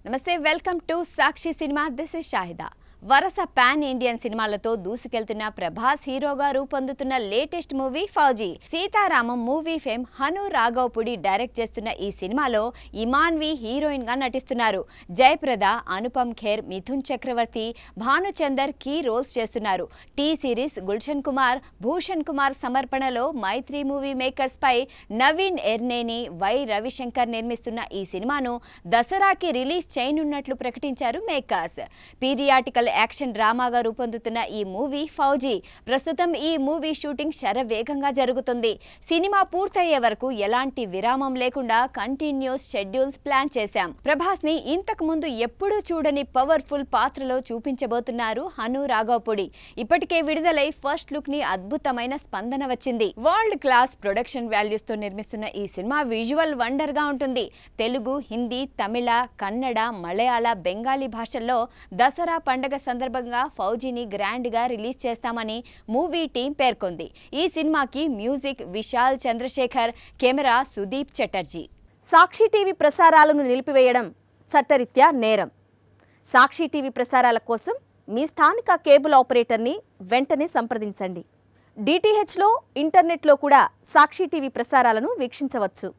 నమస్తే, welcome to Sakshi cinema. This is Shahida. వరస pan Indian సినిమాలతో దూసుకెళ్తున్న ప్రభాస్ హీరోగా రూపొందుతున్న latest movie Fauji. Sitaramam movie fame Hanu Raghavapudi direct చేస్తున్న ఈ సినిమాలో ఇమాన్వి హీరోయిన్ గా నటిస్తున్నారు. జయప్రద, అనుపమ్ ఖేర్, మిథున్ చక్రవర్తి, భానుచందర్ కీ రోల్స్ చేస్తున్నారు. టీ సిరీస్ గుల్షన్ కుమార్, భూషణ్ కుమార్ సమర్పణలో మైత్రి మూవీ మేకర్స్ పై నవీన్ ఎర్నేని, వై రవిశంకర్ నిర్మిస్తున్న ఈ సినిమాను దసరాకి రిలీజ్ చేయనున్నట్లు ప్రకటించారు మేకర్స్. పీరియాటికల్ యాక్షన్ డ్రామాగా రూపొందుతున్న ఈ మూవీ ఫౌజీ. ప్రస్తుతం ఈ మూవీ షూటింగ్ శరవేగంగా జరుగుతుంది. సినిమా పూర్తయ్యే వరకు ఎలాంటి విరామం లేకుండా కంటిన్యూస్ షెడ్యూల్స్ ప్లాన్ చేశాం. ప్రభాస్ ని ఇంతకు ముందు ఎప్పుడూ చూడని పవర్ఫుల్ పాత్రలో చూపించబోతున్నారు హను రాఘవపుడి. ఇప్పటికే విడుదలై ఫస్ట్ లుక్ ని అద్భుతమైన స్పందన వచ్చింది. వరల్డ్ క్లాస్ ప్రొడక్షన్ వాల్యూస్ తో నిర్మిస్తున్న ఈ సినిమా విజువల్ వండర్ గా ఉంటుంది. తెలుగు, హిందీ, తమిళ, కన్నడ, మలయాళ, బెంగాలీ భాషల్లో దసరా పండగ సందర్భంగా ఫౌజీని గ్రాండ్ గా రిలీజ్ చేస్తామని మూవీ టీం పేర్కొంది. ఈ సినిమాకి మ్యూజిక్ విశాల్ చంద్రశేఖర్, కెమెరా సుదీప్ చటర్జీ. సాక్షి టీవీ ప్రసారాలను నిలిపివేయడం చట్టరీత్యా నేరం. సాక్షి టీవీ ప్రసారాల కోసం మీ స్థానిక కేబుల్ ఆపరేటర్ని వెంటనే సంప్రదించండి. డిటిహెచ్లో, ఇంటర్నెట్లో కూడా సాక్షి టీవీ ప్రసారాలను వీక్షించవచ్చు.